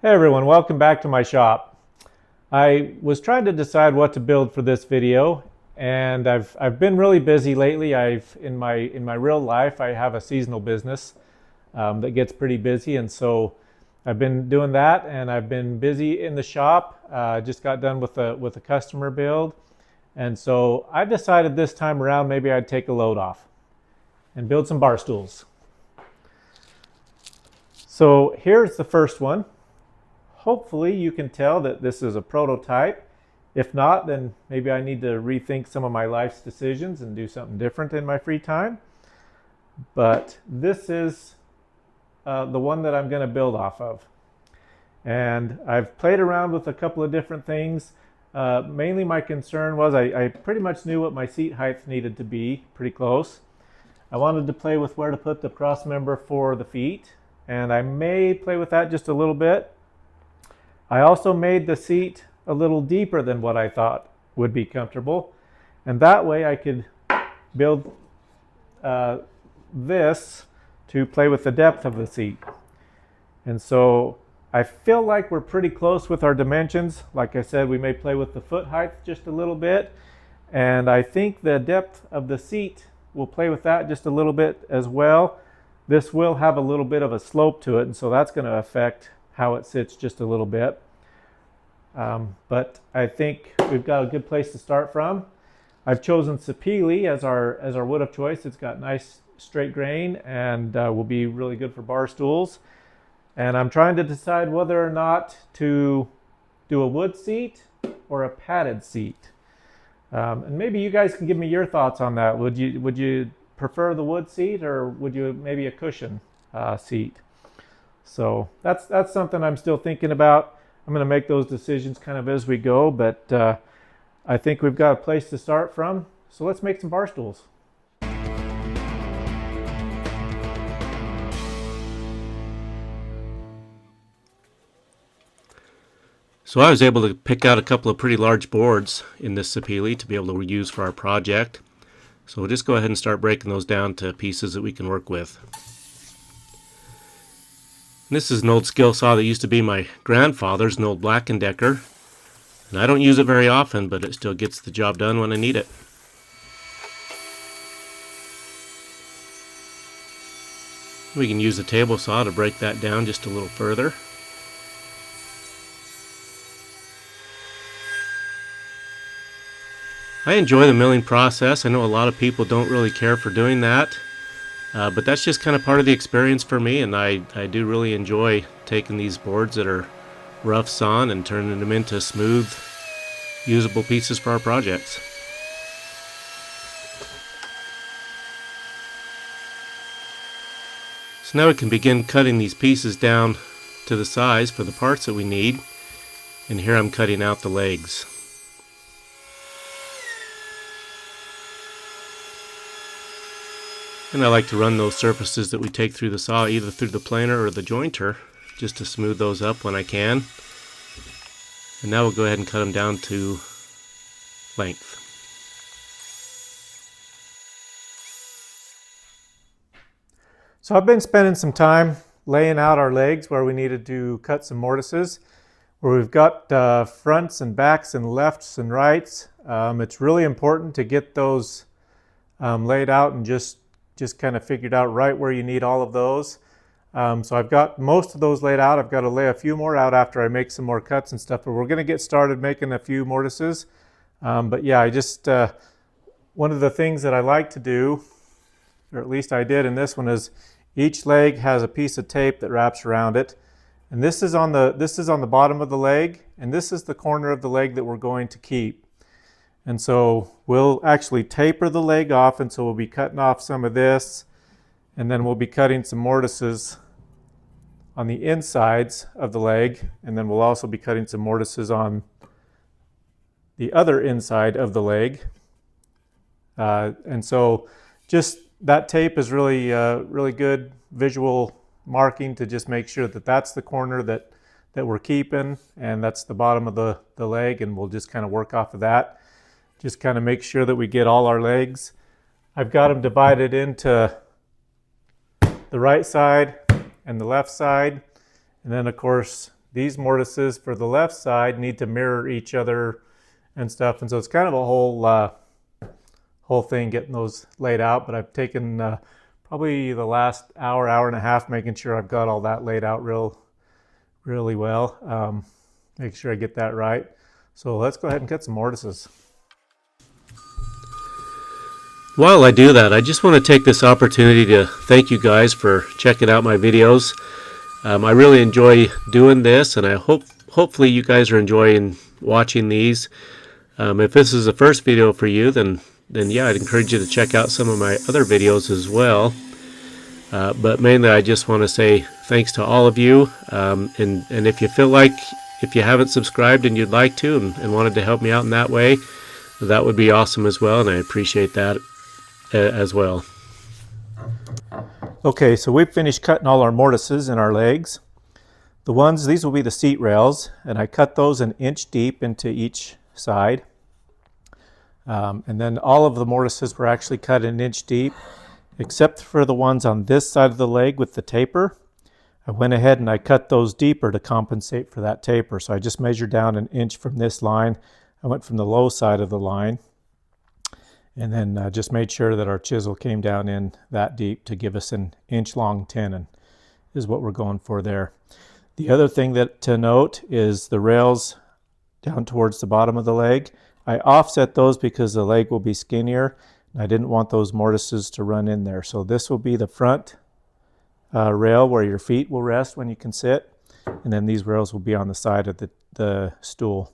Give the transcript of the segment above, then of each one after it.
Hey everyone, welcome back to my shop. I was trying to decide what to build for this video, and I've been really busy lately. In my real life I have a seasonal business that gets pretty busy, and so I've been doing that, and I've been busy in the shop. Just got done with a customer build, and so I decided this time around maybe I'd take a load off and build some bar stools. So here's the first one. Hopefully you can tell that this is a prototype. If not, then maybe I need to rethink some of my life's decisions and do something different in my free time. But this is the one that I'm going to build off of. And I've played around with a couple of different things. Mainly my concern was I pretty much knew what my seat height needed to be, pretty close. I wanted to play with where to put the cross member for the feet, and I may play with that just a little bit. I also made the seat a little deeper than what I thought would be comfortable, and that way I could build this to play with the depth of the seat. And so I feel like we're pretty close with our dimensions. Like I said, we may play with the foot height just a little bit, and I think the depth of the seat will play with that just a little bit as well. This will have a little bit of a slope to it, and so that's going to affect how it sits just a little bit. But I think we've got a good place to start from. I've chosen Sapele as our wood of choice. It's got nice straight grain and will be really good for bar stools. And I'm trying to decide whether or not to do a wood seat or a padded seat. And maybe you guys can give me your thoughts on that. Would you prefer the wood seat, or would you maybe a cushion seat? So that's something I'm still thinking about. I'm going to make those decisions kind of as we go, but I think we've got a place to start from. So let's make some bar stools. So I was able to pick out a couple of pretty large boards in this Sapele to be able to use for our project. So we'll just go ahead and start breaking those down to pieces that we can work with. This is an old skill saw that used to be my grandfather's, an old Black & Decker. And I don't use it very often, but it still gets the job done when I need it. We can use a table saw to break that down just a little further. I enjoy the milling process. I know a lot of people don't really care for doing that. But that's just kind of part of the experience for me, and I do really enjoy taking these boards that are rough sawn and turning them into smooth, usable pieces for our projects. So now we can begin cutting these pieces down to the size for the parts that we need, and here I'm cutting out the legs. And I like to run those surfaces that we take through the saw either through the planer or the jointer just to smooth those up when I can. And now we'll go ahead and cut them down to length. So I've been spending some time laying out our legs where we needed to cut some mortises, where we've got fronts and backs and lefts and rights. It's really important to get those laid out and just kind of figured out right where you need all of those. So I've got most of those laid out. I've got to lay a few more out after I make some more cuts and stuff, but we're going to get started making a few mortises. But yeah, one of the things that I like to do, or at least I did in this one, is each leg has a piece of tape that wraps around it. And this is on the bottom of the leg, and this is the corner of the leg that we're going to keep. And so we'll actually taper the leg off, and so we'll be cutting off some of this, and then we'll be cutting some mortises on the insides of the leg, and then we'll also be cutting some mortises on the other inside of the leg. And so just that tape is really good visual marking to just make sure that that's the corner that we're keeping, and that's the bottom of the leg, and we'll just kind of work off of that. Just kind of make sure that we get all our legs. I've got them divided into the right side and the left side. And then of course these mortises for the left side need to mirror each other and stuff, and so it's kind of a whole thing getting those laid out. But I've taken probably the last hour and a half making sure I've got all that laid out really well. Make sure I get that right. So let's go ahead and cut some mortises. While I do that, I just want to take this opportunity to thank you guys for checking out my videos. I really enjoy doing this, and I hopefully you guys are enjoying watching these. If this is the first video for you, then yeah, I'd encourage you to check out some of my other videos as well. But mainly I just want to say thanks to all of you, and if you feel like, if you haven't subscribed and you'd like to and wanted to help me out in that way, that would be awesome as well, and I appreciate that as well. Okay, so we've finished cutting all our mortises and our legs. These will be the seat rails, and I cut those an inch deep into each side. And then all of the mortises were actually cut an inch deep, except for the ones on this side of the leg with the taper. I went ahead and I cut those deeper to compensate for that taper. So I just measured down an inch from this line. I went from the low side of the line, and then just made sure that our chisel came down in that deep to give us an inch long tenon is what we're going for there. The other thing that to note is the rails down towards the bottom of the leg. I offset those because the leg will be skinnier, and I didn't want those mortises to run in there. So this will be the front rail where your feet will rest when you can sit, and then these rails will be on the side of the stool.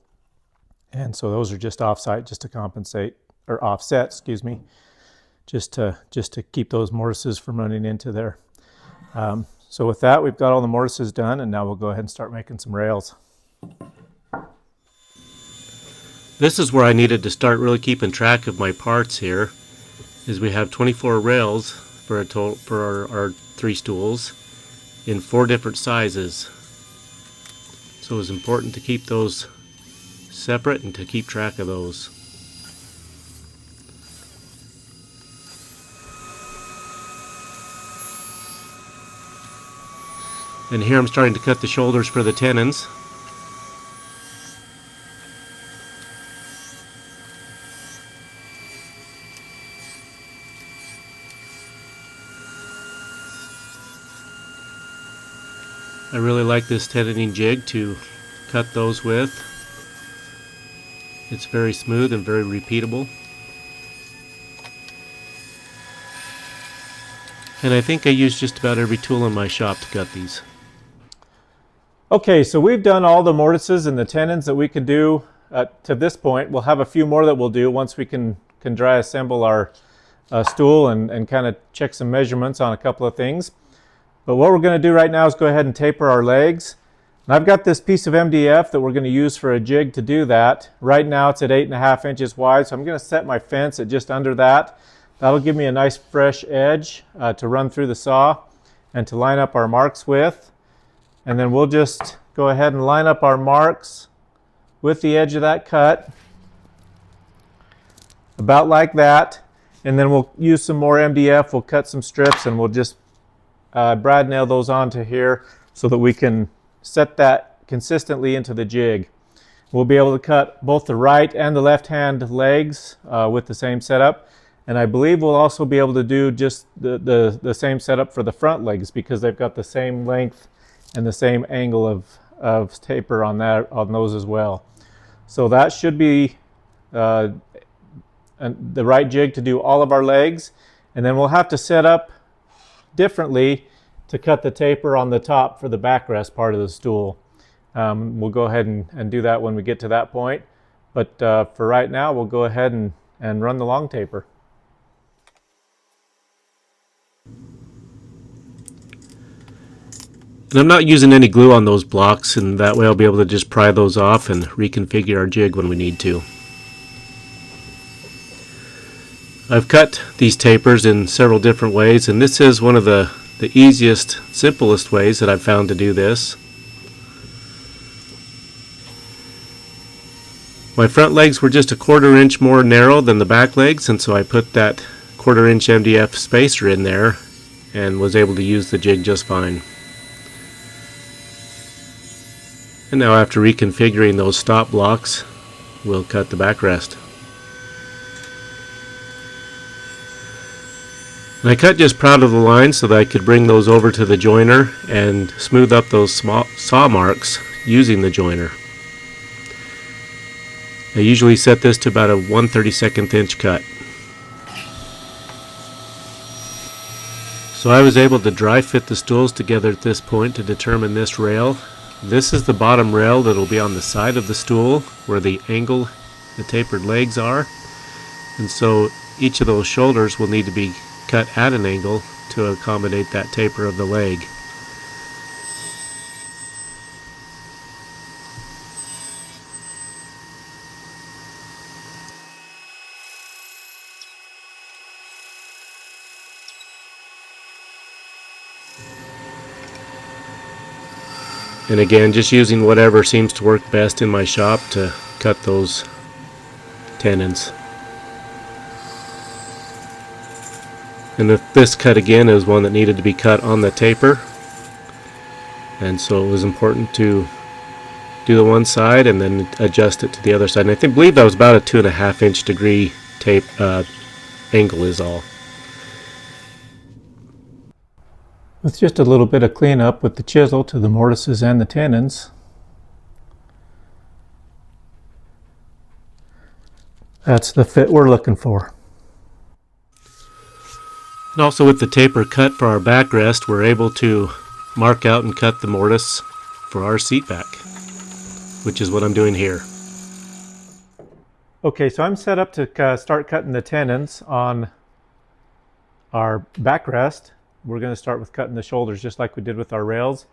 And so those are just offset, just to compensate, or offset, excuse me, just to keep those mortises from running into there. So with that, we've got all the mortises done, and now we'll go ahead and start making some rails. This is where I needed to start really keeping track of my parts here, is we have 24 rails for our 3 stools in 4 different sizes. So it's important to keep those separate and to keep track of those. And here I'm starting to cut the shoulders for the tenons. I really like this tenoning jig to cut those with. It's very smooth and very repeatable. And I think I use just about every tool in my shop to cut these. Okay, so we've done all the mortises and the tenons that we could do to this point. We'll have a few more that we'll do once we can dry assemble our stool and kind of check some measurements on a couple of things. But what we're going to do right now is go ahead and taper our legs. And I've got this piece of MDF that we're going to use for a jig to do that. Right now it's at 8.5 inches wide, so I'm going to set my fence at just under that. That'll give me a nice fresh edge to run through the saw and to line up our marks with. And then we'll just go ahead and line up our marks with the edge of that cut, about like that. And then we'll use some more MDF, we'll cut some strips, and we'll just brad nail those onto here so that we can set that consistently into the jig. We'll be able to cut both the right and the left hand legs with the same setup. And I believe we'll also be able to do just the same setup for the front legs, because they've got the same length and the same angle of taper on those as well. So that should be the right jig to do all of our legs. And then we'll have to set up differently to cut the taper on the top for the backrest part of the stool. We'll go ahead and do that when we get to that point. But for right now, we'll go ahead and run the long taper. And I'm not using any glue on those blocks, and that way I'll be able to just pry those off and reconfigure our jig when we need to. I've cut these tapers in several different ways, and this is one of the easiest, simplest ways that I've found to do this. My front legs were just a 1/4 inch more narrow than the back legs, and so I put that 1/4 inch MDF spacer in there and was able to use the jig just fine. And now after reconfiguring those stop blocks, we'll cut the backrest. And I cut just proud of the line so that I could bring those over to the joiner and smooth up those small saw marks using the joiner. I usually set this to about a 1/32 inch cut. So I was able to dry fit the stools together at this point to determine this rail. This is the bottom rail that will be on the side of the stool where the angle, the tapered legs are. And so each of those shoulders will need to be cut at an angle to accommodate that taper of the leg. And again, just using whatever seems to work best in my shop to cut those tenons. And this cut again is one that needed to be cut on the taper, and so it was important to do the one side and then adjust it to the other side. And I believe that was about a 2.5 inch degree tape angle is all. With just a little bit of cleanup with the chisel to the mortises and the tenons, that's the fit we're looking for. And also with the taper cut for our backrest, we're able to mark out and cut the mortise for our seat back, which is what I'm doing here. Okay, so I'm set up to start cutting the tenons on our backrest. We're going to start with cutting the shoulders just like we did with our rails,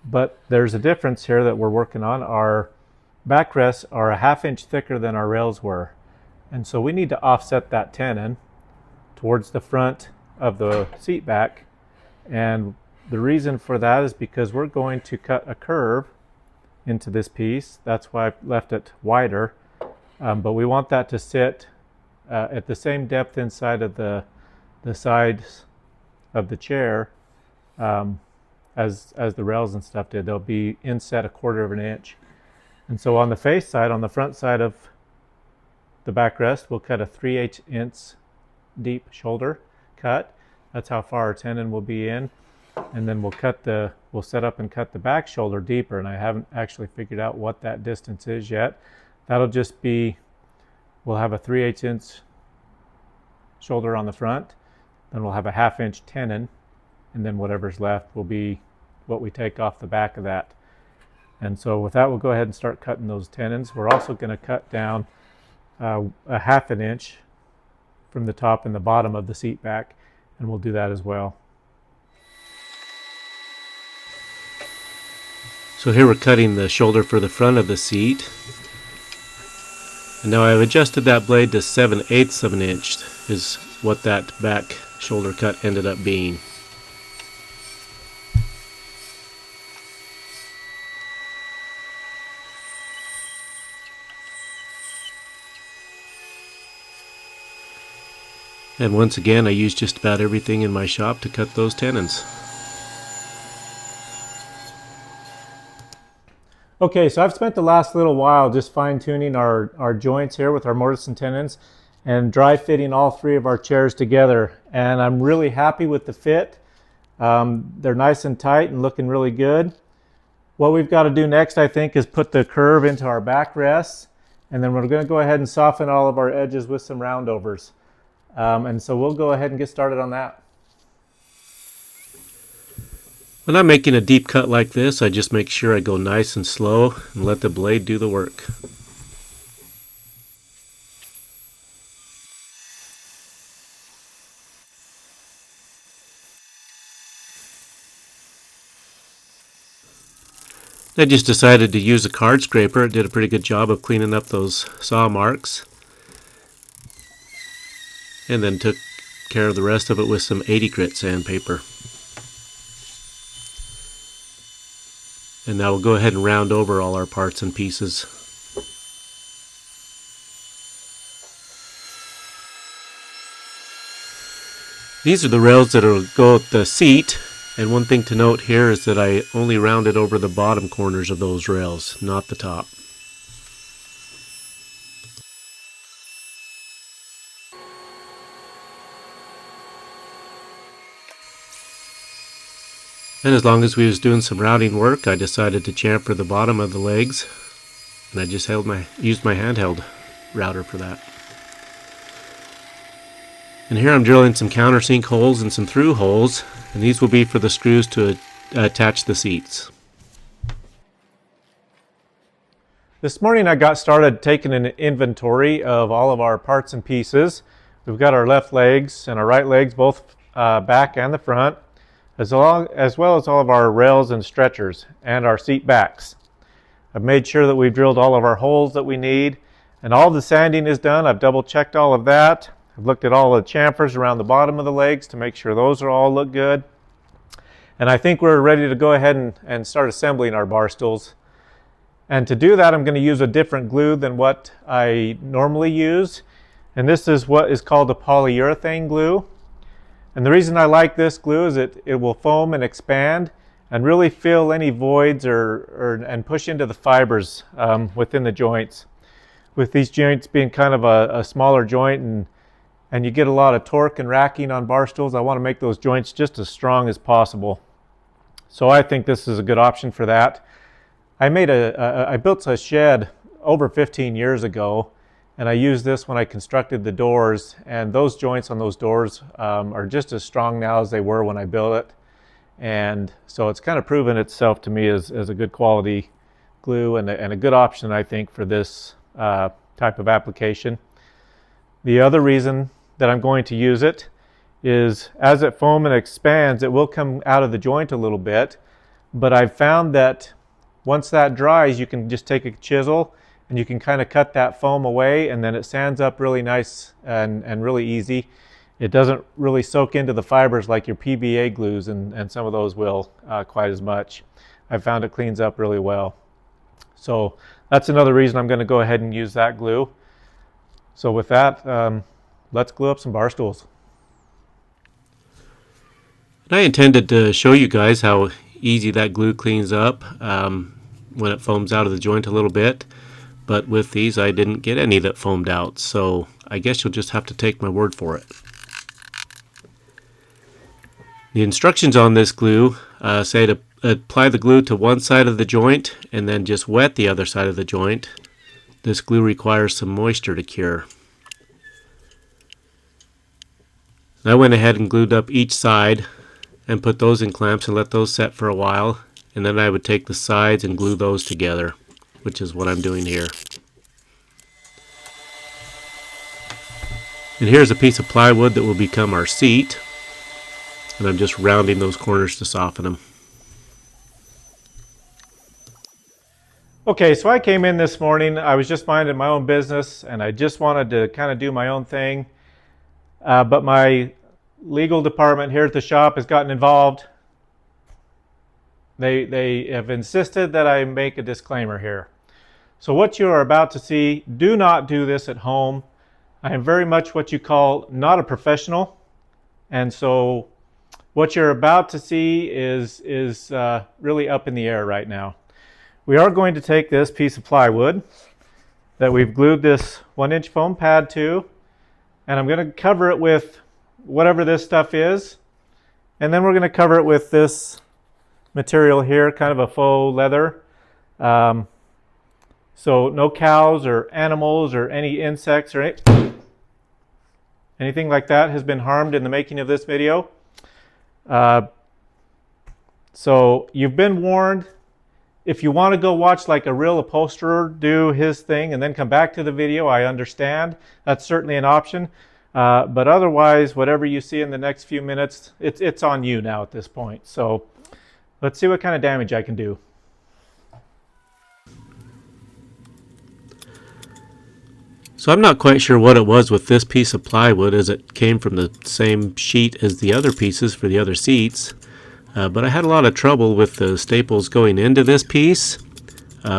but there's a difference here that we're working on. Our backrests are a 1/2 inch thicker than our rails were, and so we need to offset that tenon towards the front of the seat back. And the reason for that is because we're going to cut a curve into this piece. That's why I've left it wider, but we want that to sit at the same depth inside of the sides of the chair as the rails and stuff did. They'll be inset 1/4 inch. And so on the face side, on the front side of the backrest, we'll cut a 3/8 inch deep shoulder cut. That's how far our tenon will be in. And then we'll set up and cut the back shoulder deeper, and I haven't actually figured out what that distance is yet. That'll just be, we'll have a 3/8 inch shoulder on the front, then we'll have a 1/2 inch tenon, and then whatever's left will be what we take off the back of that. And so with that, we'll go ahead and start cutting those tenons. We're also going to cut down a 1/2 inch from the top and the bottom of the seat back, and we'll do that as well. So here we're cutting the shoulder for the front of the seat. And now I've adjusted that blade to 7/8 of an inch is what that back shoulder cut ended up being. And once again, I use just about everything in my shop to cut those tenons. Okay, so I've spent the last little while just fine-tuning our joints here with our mortise and tenons and dry fitting all 3 of our chairs together. And I'm really happy with the fit. They're nice and tight and looking really good. What we've got to do next, I think, is put the curve into our backrests, and then we're going to go ahead and soften all of our edges with some roundovers. And so we'll go ahead and get started on that. When I'm making a deep cut like this, I just make sure I go nice and slow and let the blade do the work. I just decided to use a card scraper. It did a pretty good job of cleaning up those saw marks. And then took care of the rest of it with some 80 grit sandpaper. And now we'll go ahead and round over all our parts and pieces. These are the rails that will go at the seat, And one thing to note here is that I only rounded over the bottom corners of those rails, not the top. And as long as we was doing some routing work, I decided to chamfer the bottom of the legs, and I just used my handheld router for that. And here I'm drilling some countersink holes and some through holes, and these will be for the screws to attach the seats. This morning I got started taking an inventory of all of our parts and pieces. We've got our left legs and our right legs, both back and the front, as well as all of our rails and stretchers and our seat backs. I've made sure that we've drilled all of our holes that we need, and all the sanding is done. I've double checked all of that. I've looked at all the chamfers around the bottom of the legs to make sure those are all look good. And I think we're ready to go ahead and start assembling our bar stools. And to do that, I'm going to use a different glue than what I normally use. And this is what is called a polyurethane glue. And the reason I like this glue is it will foam and expand and really fill any voids and push into the fibers within the joints. With these joints being kind of a smaller joint and you get a lot of torque and racking on bar stools, I want to make those joints just as strong as possible. So I think this is a good option for that. I built a shed over 15 years ago, and I used this when I constructed the doors, and those joints on those doors are just as strong now as they were when I built it. And so it's kind of proven itself to me as a good quality glue and a good option, I think, for this type of application. The other reason that I'm going to use it is as it foams and expands, it will come out of the joint a little bit, but I've found that once that dries, you can just take a chisel and you can kind of cut that foam away, and then it sands up really nice and really easy. It doesn't really soak into the fibers like your PVA glues, and some of those will quite as much. I've found it cleans up really well. So that's another reason I'm going to go ahead and use that glue. So with that, let's glue up some bar stools. And I intended to show you guys how easy that glue cleans up when it foams out of the joint a little bit. But with these, I didn't get any that foamed out, so I guess you'll just have to take my word for it. The instructions on this glue say to apply the glue to one side of the joint and then just wet the other side of the joint. This glue requires some moisture to cure. I went ahead and glued up each side and put those in clamps and let those set for a while, and then I would take the sides and glue those together, which is what I'm doing here. And here's a piece of plywood that will become our seat, and I'm just rounding those corners to soften them. Okay, so I came in this morning, I was just minding my own business and I just wanted to kind of do my own thing, but my legal department here at the shop has gotten involved. They have insisted that I make a disclaimer here. So what you are about to see, do not do this at home. I am very much what you call not a professional, and so what you're about to see is really up in the air right now. We are going to take this piece of plywood that we've glued this 1-inch foam pad to, and I'm going to cover it with whatever this stuff is, and then we're going to cover it with this material here, kind of a faux leather. So no cows or animals or any insects or anything like that has been harmed in the making of this video. So you've been warned. If you want to go watch like a real upholsterer do his thing and then come back to the video, I understand. That's certainly an option. But otherwise, whatever you see in the next few minutes, it's on you now at this point. So let's see what kind of damage I can do. So I'm not quite sure what it was with this piece of plywood, as it came from the same sheet as the other pieces for the other seats. But I had a lot of trouble with the staples going into this piece,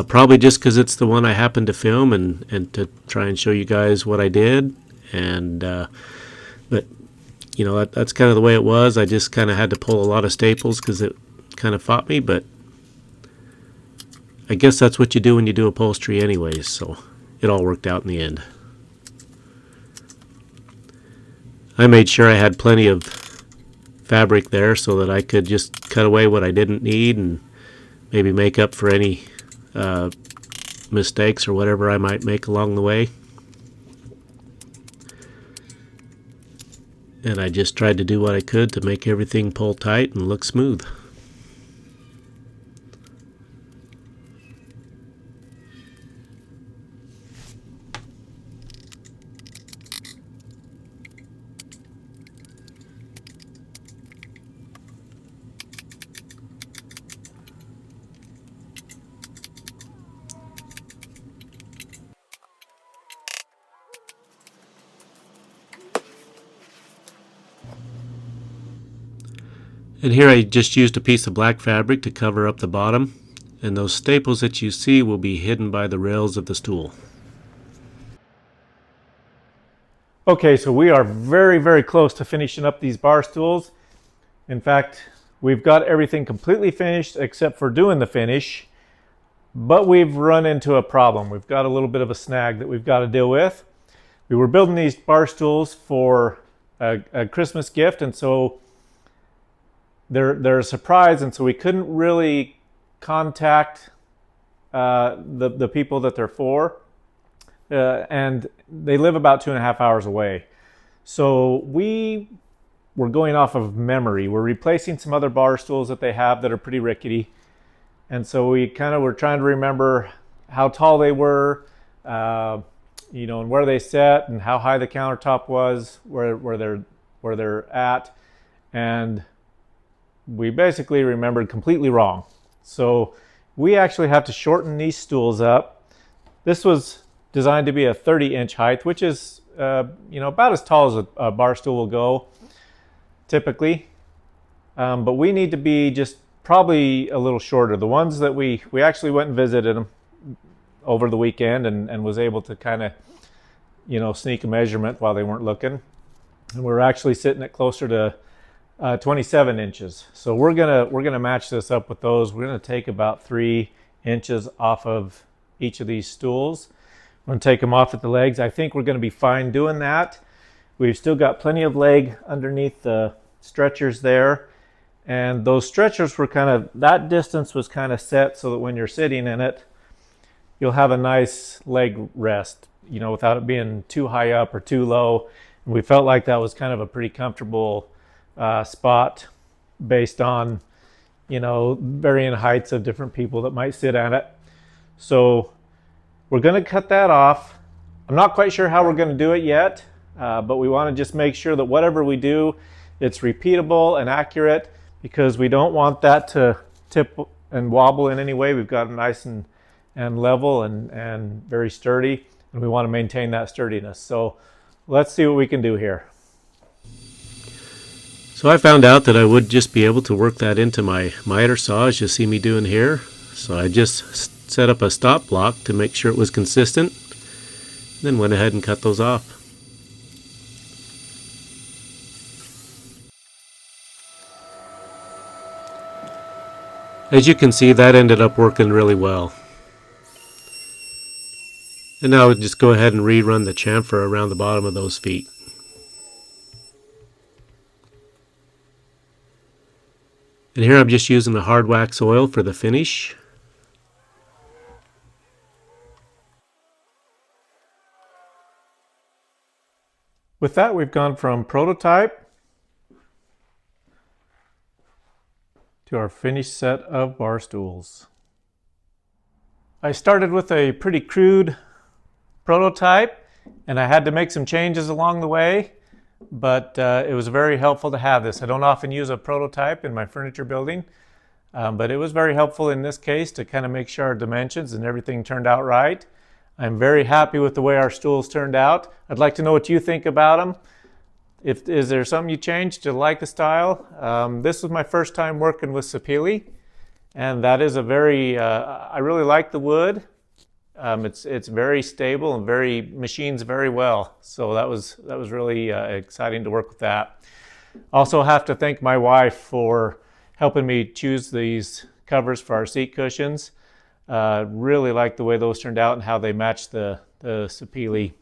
probably just because it's the one I happened to film and to try and show you guys what I did. But you know, that's kind of the way it was. I just kind of had to pull a lot of staples because it kind of fought me, but I guess that's what you do when you do upholstery anyways, so it all worked out in the end. I made sure I had plenty of fabric there so that I could just cut away what I didn't need and maybe make up for any mistakes or whatever I might make along the way. And I just tried to do what I could to make everything pull tight and look smooth. And here I just used a piece of black fabric to cover up the bottom, and those staples that you see will be hidden by the rails of the stool. Okay, so we are very, very close to finishing up these bar stools. In fact, we've got everything completely finished except for doing the finish, but we've run into a problem. We've got a little bit of a snag that we've got to deal with. We were building these bar stools for a Christmas gift, and so they're a surprise, and so we couldn't really contact the people that they're for, and they live about 2.5 hours away. So we were going off of memory. We're replacing some other bar stools that they have that are pretty rickety, and so we kind of were trying to remember how tall they were, you know, and where they sat, and how high the countertop was, where they're at, and we basically remembered completely wrong. So we actually have to shorten these stools up. This was designed to be a 30-inch height, which is you know, about as tall as a bar stool will go typically, but we need to be just probably a little shorter. The ones that we actually went and visited them over the weekend and was able to kind of, you know, sneak a measurement while they weren't looking, and we're actually sitting at closer to 27 inches. So we're gonna match this up with those. We're gonna take about 3 inches off of each of these stools. We're gonna take them off at the legs. I think we're gonna be fine doing that. We've still got plenty of leg underneath the stretchers there, and those stretchers were kind of, that distance was kind of set so that when you're sitting in it, you'll have a nice leg rest, you know, without it being too high up or too low. And we felt like that was kind of a pretty comfortable spot based on, you know, varying heights of different people that might sit at it. So we're going to cut that off. I'm not quite sure how we're going to do it yet, but we want to just make sure that whatever we do, it's repeatable and accurate, because we don't want that to tip and wobble in any way. We've got it nice and level and very sturdy, and we want to maintain that sturdiness. So let's see what we can do here. So I found out that I would just be able to work that into my miter saw, as you see me doing here. So I just set up a stop block to make sure it was consistent, then went ahead and cut those off. As you can see, that ended up working really well. And now we'll just go ahead and rerun the chamfer around the bottom of those feet. And here I'm just using the hard wax oil for the finish. With that, we've gone from prototype to our finished set of bar stools. I started with a pretty crude prototype, and I had to make some changes along the way, but it was very helpful to have this. I don't often use a prototype in my furniture building, but it was very helpful in this case to kind of make sure our dimensions and everything turned out right. I'm very happy with the way our stools turned out. I'd like to know what you think about them. Is there something you changed to like the style? This was my first time working with Sapele, and that is a very, I really like the wood. It's very stable and machines very well. So that was really exciting to work with that. Also have to thank my wife for helping me choose these covers for our seat cushions. Really like the way those turned out and how they match the Sapele.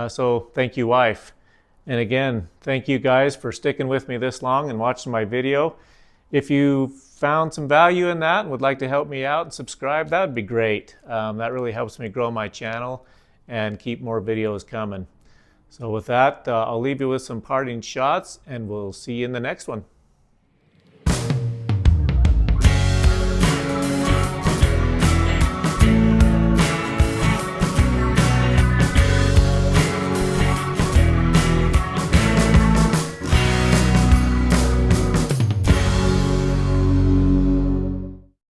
So thank you, wife. And again, thank you guys for sticking with me this long and watching my video. If you found some value in that and would like to help me out and subscribe, that would be great. That really helps me grow my channel and keep more videos coming. So with that, I'll leave you with some parting shots, and we'll see you in the next one.